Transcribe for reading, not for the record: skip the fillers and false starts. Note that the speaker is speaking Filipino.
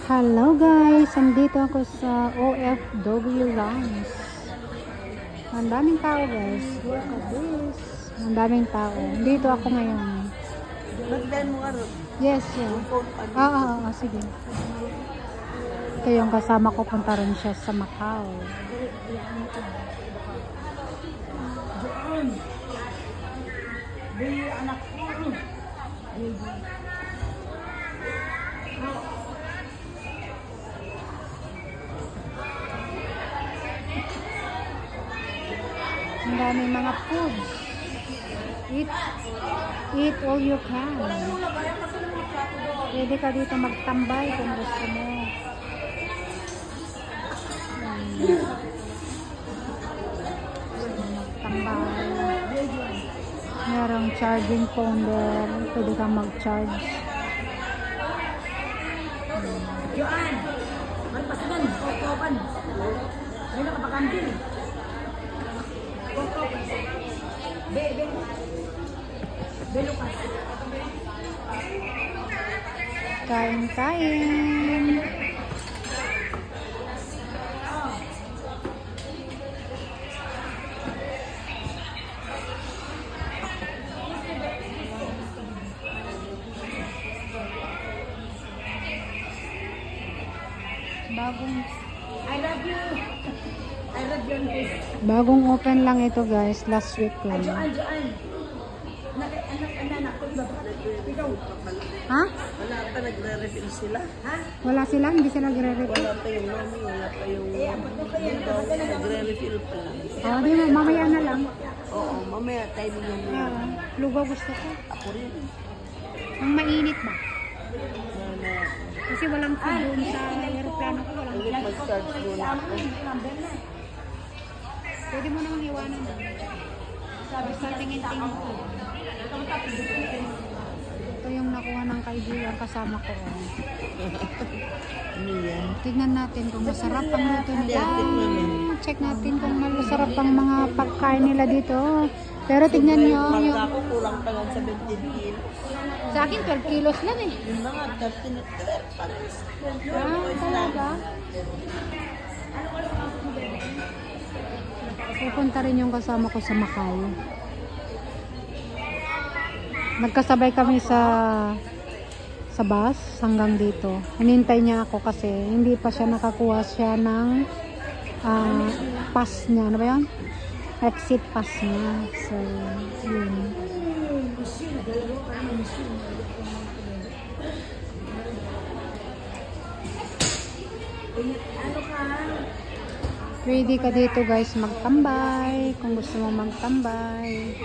Hello guys, andito ako sa OFW Lounge. Ang daming tao guys. Look at this. Ang daming tao. Dito ako ngayon. Bagdan mo araw. Yes, yeah. Sige. Ito yung kasama ko, punta rin siya sa Macau. Anak ko. Ang daming mga foods. Eat all you can. Pwede ka dito magtambay kung gusto mo. Magtambay. Merong charging phone there. Pwede kang mag-charge. Joan, magpasagan, kokopan. May nakapakandil. Kokopan. Belukas. Kain-kain. Bagong open lang ito guys, last week lang. Ha? Wala pa nagre-refill sila. Ha? Wala sila? Hindi sila nagre-refill? Wala pa yung mami, wala pa yung nagre-refill pa lang. Oh, di mo, mamaya na lang. Oo, mamaya timing yung mga. Lugaw gusto ko. Ako rin. Ang mainit ba? Wala. Kasi walang food doon sa aeroplano ko. Walang Ulit mag-charge muna ako. Pwede mo naman iwanan doon. Basta tingin-tingin ko. Ito yung nakuha ng kaibigan kasama ko. Ano yan? Tignan natin kung masarap ang luto nila. Tignan. Check natin kung masarap ang mga pagkain nila dito. Pero tignan nyo yung... Pagka ko kulang pa lang 17 kilos. Sa akin 12 kilos lang eh. Yung mga 13 at 12 pares. Talaga? Pupunta rin yung kasama ko sa Macau. Nagkasabay kami sa bus hanggang dito. Hinintay niya ako kasi hindi pa siya nakakuha siya ng pass niya. Ano ba yun? Exit pass niya. So, yun. Pwede ka dito guys magtambay kung gusto mo magtambay.